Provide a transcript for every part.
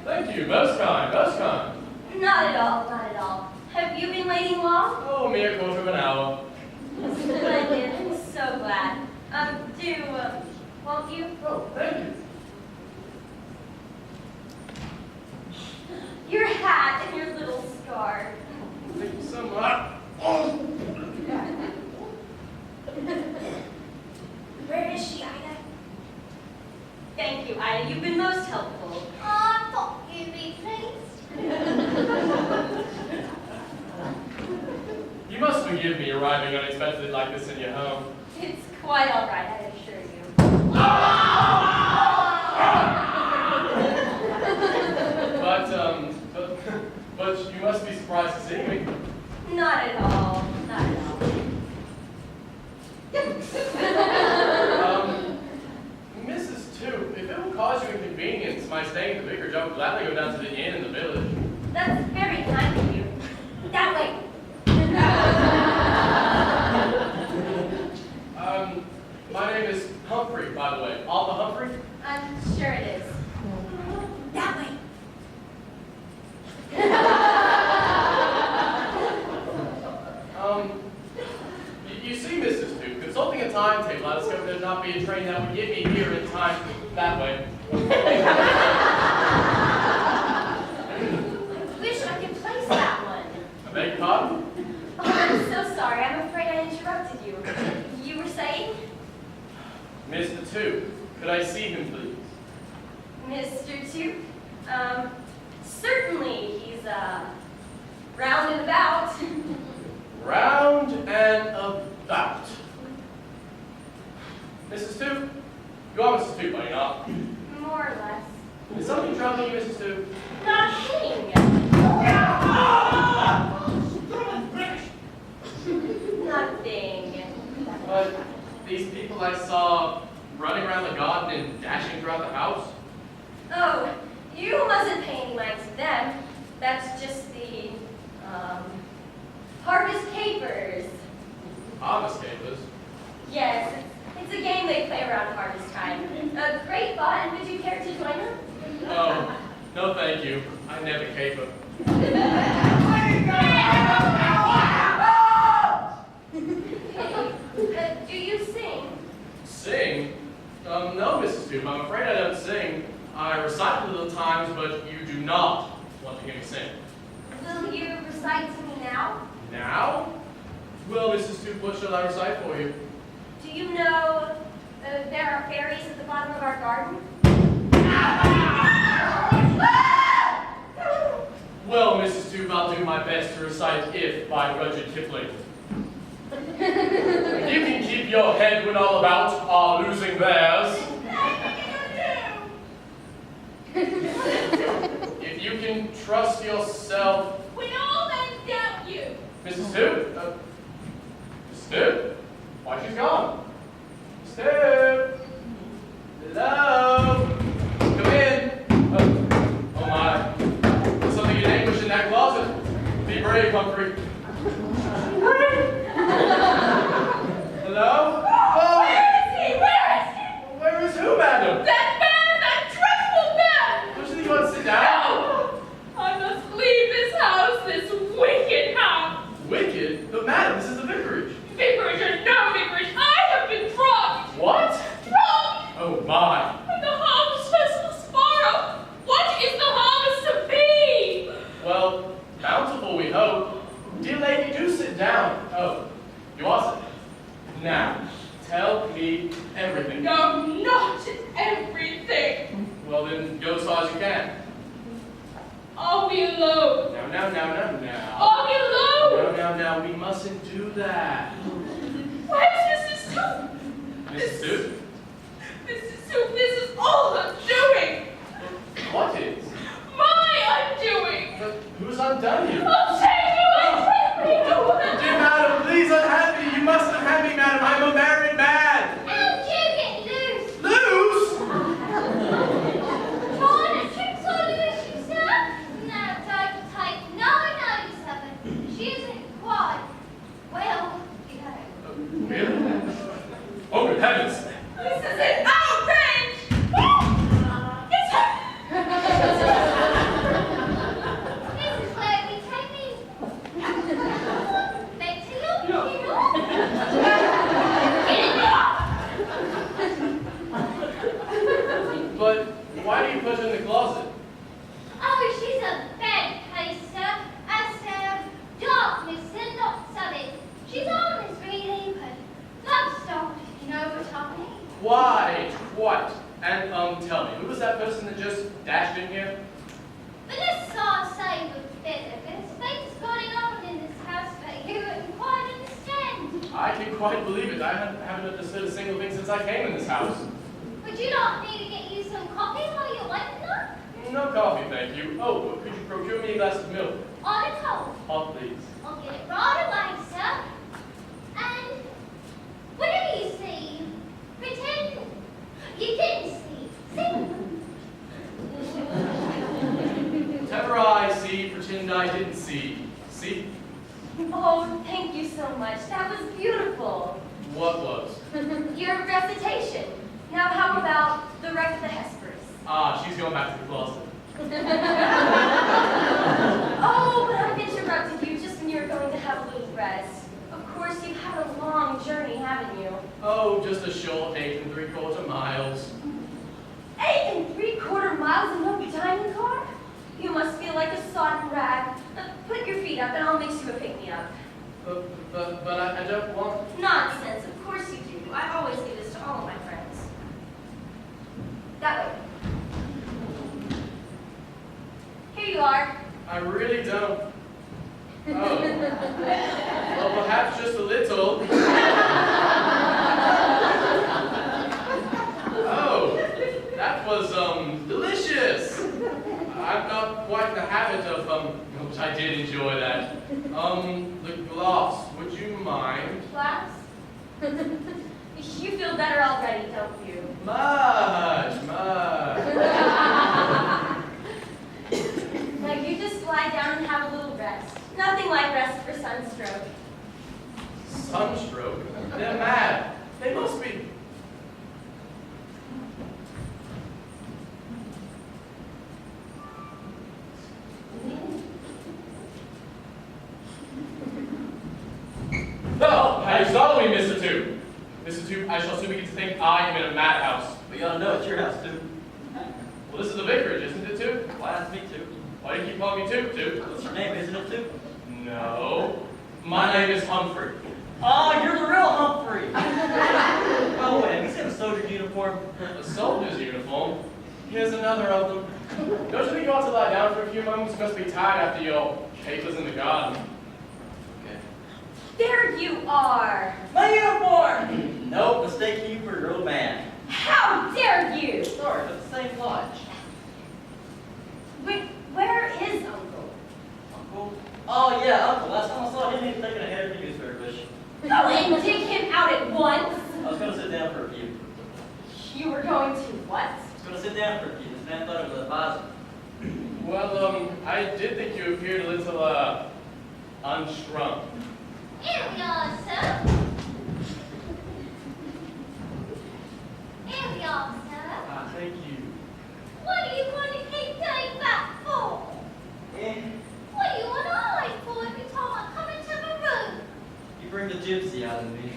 Thank you. Most kind, most kind. Not at all, not at all. Have you been waiting long? Oh, a mere quarter of an hour. Splendid. I'm so glad. Won't you? Oh, thank you. Your hat and your little scarf. Thank you so much. Oh. Where is she, Ida? Thank you, Ida. You've been most helpful. I thought you'd be pleased. You must forgive me arriving unexpectedly like this in your home. It's quite all right, I assure you. But you must be surprised to see me. Not at all. Not at all. Mrs. Toop, if it will cause you inconvenience, my staying at the vicarage, I will gladly go down to the inn in the village. That's very kind of you. That way. My name is Humphrey, by the way. Alpha Humphrey? I'm sure it is. That way. You see, Mrs. Toop, consulting a timetable, I discovered there'd not be a train that would get me here in time that way. I wish I could place that one. I beg your pardon? Oh, I'm so sorry. I'm afraid I interrupted you. You were saying? Mr. Toop, could I see him, please? Mr. Toop? Certainly. He's, round and about. Round and about. Mrs. Toop? You are Mrs. Toop, are you not? More or less. Is something troubling you, Mrs. Toop? Nothing. Nothing. But these people I saw running around the garden and dashing throughout the house? Oh, you mustn't pay any mind to them. That's just the, Harvest Capers. Harvest capers? Yes, it's a game they play around harvest time. Great fun. Would you care to join them? Oh, no thank you. I never caper. Do you sing? Sing? No, Mrs. Toop, I'm afraid I don't sing. I recite a little times, but you do not want to hear me sing. Will you recite to me now? Now? Well, Mrs. Toop, what shall I recite for you? Do you know there are fairies at the bottom of our garden? Well, Mrs. Toop, I'll do my best to recite If by Rudyard Kipling. If you can keep your head when all about are losing theirs. If you can trust yourself. When all men doubt you. Mrs. Toop? Mrs. Toop? Why, she's gone. Mrs. Toop? Hello? Come in. Oh my. There's something in anguish in that closet. Be brave, Humphrey. Hello? Oh! Where is he? Where is he? Where is who, madam? That man! That dreadful man! Don't you want to sit down? No! I must leave this house, this wicked house. Wicked? But madam, this is the vicarage. Vicarage or no vicarage, I have been dropped! What? Dropped! Oh my. And the harvest festival's tomorrow. What is the harvest to be? Well, bountiful we hope. Dear lady, do sit down. Oh, you are sitting. Now, tell me everything. No, not everything. Well then, go as far as you can. Are we alone? Now. Are we alone? Now, we mustn't do that. Where's Mrs. Toop? Mrs. Toop? Mrs. Toop, this is all undoing. What is? My undoing. But who's undone you? I'll take you away. Dear madam, please unhand me. You must unhand me, madam. I'm a married man. How'd you get loose? Loose? Trying to trick on you, she said. No, tight. No, you haven't. She isn't quite. Well, you haven't. Really? Oh, good heavens. This is an outrage! It's her! her in the closet? Oh, she's a bad case, sir. I serve darkness and lots of it. She's always really but love story, if you know what I mean. Quite. And, tell me, who was that person that just dashed in here? But let's not say with better. There's things going on in this house that you wouldn't quite understand. I can quite believe it. I haven't understood a single thing since I came in this house. Would you not need to get you some coffee while you're waiting up? No coffee, thank you. Oh, could you procure me a glass of milk? On a cold. Hot, please. I'll get it right away, sir. And whatever you see, pretend you didn't see. See? Whatever I see, pretend I didn't see. See? Oh, thank you so much. That was beautiful. What was? Your recitation. Now, how about the wreck of the Hesperus? Ah, she's going back to the closet. Oh, but I've interrupted you just when you were going to have a little rest. Of course, you've had a long journey, haven't you? Oh, just a short 8 3/4 miles. 8 3/4 miles in no dining car? You must feel like a sodden rag. Put your feet up and I'll mix you a pick-me-up. But I don't want... Nonsense, of course you do. I always do this to all of my friends. That way. Here you are. I really don't. Oh. Well, perhaps just a little. Oh, that was, delicious. I'm not quite in the habit of, but I did enjoy that. The gloss, would you mind? Class? You feel better already, don't you? Much. Now you just lie down and have a little rest. Nothing like rest for sunstroke. Sunstroke? They're mad. They must be. Oh, how you startled me, Mr. Two. Mr. Two, I shall soon begin to think I am in a madhouse. But you ought to know it's your house, too. Well, this is the vicarage, isn't it, Two? Why ask me to? Why do you keep calling me Two, Two? What's your name, isn't it, too? No. My name is Humphrey. Oh, you're the real Humphrey! By the way, have you seen a soldier's uniform? A soldier's uniform? Here's another of them. Don't you think you ought to lie down for a few moments? You must be tired after your papers in the garden. Okay. There you are. My uniform! Nope, mistaking you for your old man. How dare you? Sorry, but the same lodge. Wait, where is Uncle? Uncle? Oh, yeah, Uncle. Last time I saw him, he was taking a head of the gooseberry bush. Go and dig him out at once. I was going to sit down for a few. You were going to what? I was going to sit down for a few. This man thought it was advisable. Well, I did think you appeared a little, unstrung. Here we are, sir. Here we are, sir. Ah, thank you. What do you want to keep doing that for? Eh, What do you want to hide for every time I come into my room? you bring the gypsy out of me.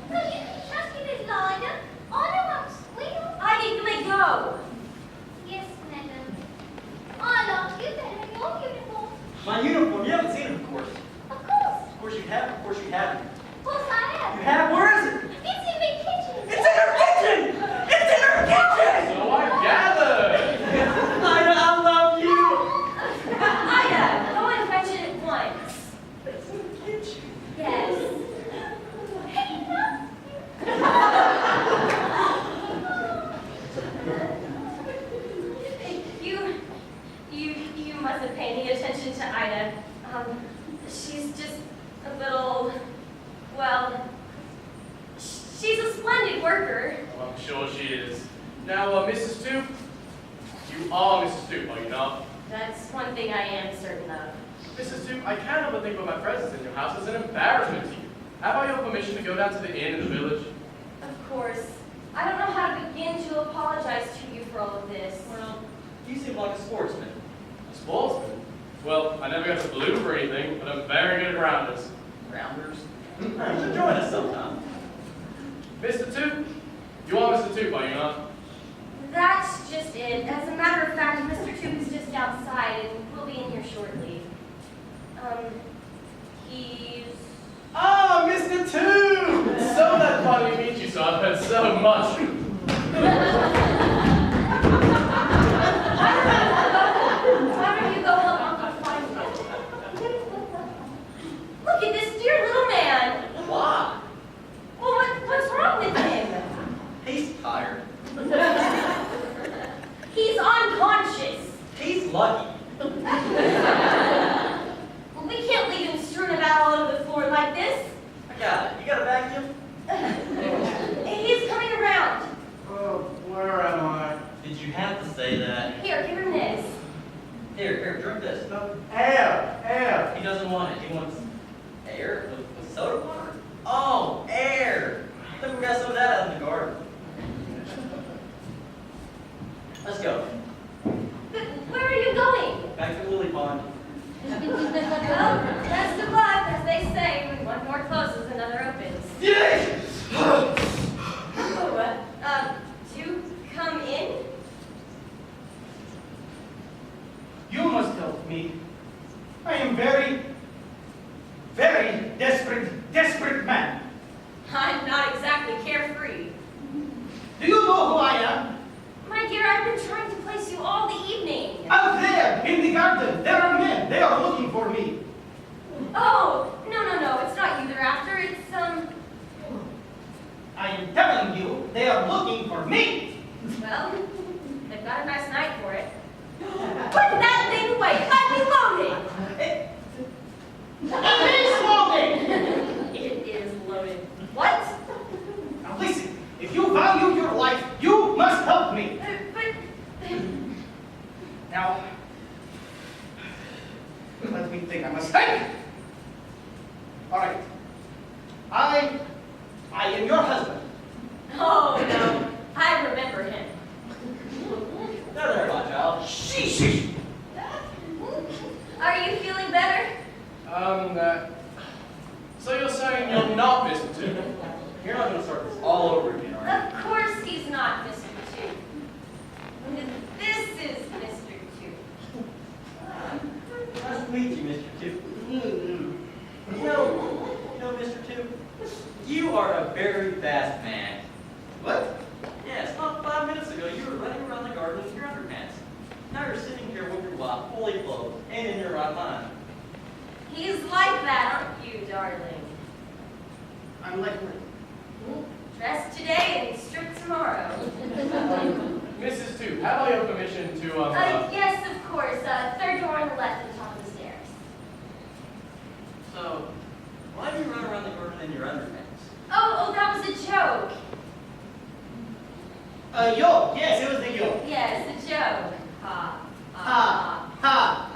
Because you can trust me to lie down. I know I'm squeal. I need to let go. Yes, madam. I like you better in your uniform. My uniform? You haven't seen it, of course. Of course. Of course you have. Of course you haven't. Of course I have. You have? Where is it? It's in the kitchen. It's in her kitchen! It's in her kitchen! So I gathered! Ida, I love you! Ida, go and fetch it at once. It's in the kitchen. Yes. He loves You mustn't pay any attention to Ida. She's just a little, well, she's a splendid worker. Well, I'm sure she is. Now, Mrs. Two, you are Mrs. Two, are you not? That's one thing I am certain of. Mrs. Two, I can't help but think about my presence in your house as an embarrassment to you. Have I your permission to go down to the inn in the village? Of course. I don't know how to begin to apologize to you for all of this. Well, you seem like a sportsman. A sportsman? Well, I never got to blue or anything, but I'm very good at rounders. Rounders. You should join us sometime. Mr. Two? You are Mr. Two, are you not? That's just it. As a matter of fact, Mr. Tube is just outside and we'll be in here shortly. He's... Ah, Mr. Two! It's so that fun to meet you, so I've heard so much. Why don't you go help Uncle find him? Look at this dear little man. Why? Well, what's wrong with him? He's tired. He's unconscious. He's lucky. Well, we can't leave him strewn about all over the floor like this. I got it. You got a vacuum? He's coming around. Oh, where am I? Did you have to say that? Here, give him this. Here, drink this. No, air. He doesn't want it. He wants air with soda water? Oh, air. I think we got some of that out in the garden. Let's go. But where are you going? Back to Lily Pond. Well, best of luck, as they say, when one door closes, another opens. Yay! Oh, do come in? You must help me. I am very desperate man. I'm not exactly carefree. Do you know who I am? My dear, I've been trying to place you all the evening. Out there, in the garden, there are men. They are looking for me. Oh, no, it's not you they're after, it's, I am telling you, they are looking for me. well, they've got a nice night for it. Put that thing away, let me load it! It is loaded. It is loaded. What? Now listen, if you value your life, you must help me. But... Now, let me think. I must think. All right. I am your husband. Oh, no, I remember him. There, my child. Sheesh. Are you feeling better? So you're saying you're not Mr. Two? You're not going to start this all over again, are you? Of course he's not Mr. Two. This is Mr. Two. Nice to meet you, Mr. Two. You know, Mr. Two, you are a very fast man. What? Yes, not 5 minutes ago, you were running around the garden with your underpants. Now you're sitting here with your wife fully clothed and in your right mind. He's like that, aren't you, darling? I'm like her. Dressed today and stripped tomorrow. Mrs. Two, have I your permission to, Yes, of course. Third door on the left at the top of the stairs. So, why do you run around the garden in your underpants? Oh, that was a joke. Yo. Yes, it was the yo. Yes, a joke. Ha, Ha, ha,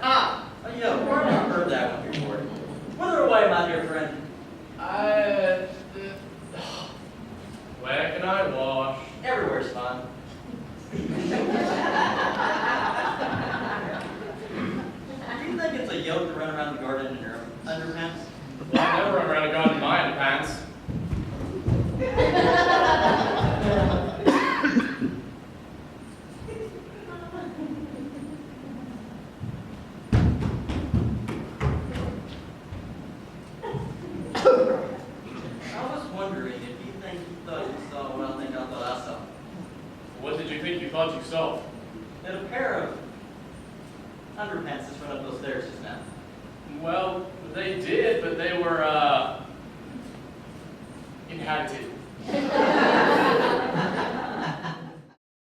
ha. Oh, you know, I've never heard that one before. Whither away, my dear friend? where can I wash? Everywhere's fine. Do you think it's a yoke to run around the garden in your underpants? Well, I never run around a garden in my underpants. I was wondering if you think you thought you saw what I think I thought I saw. What did you think you thought you saw? That a pair of underpants just went up those stairs just now. Well, they did, but they were,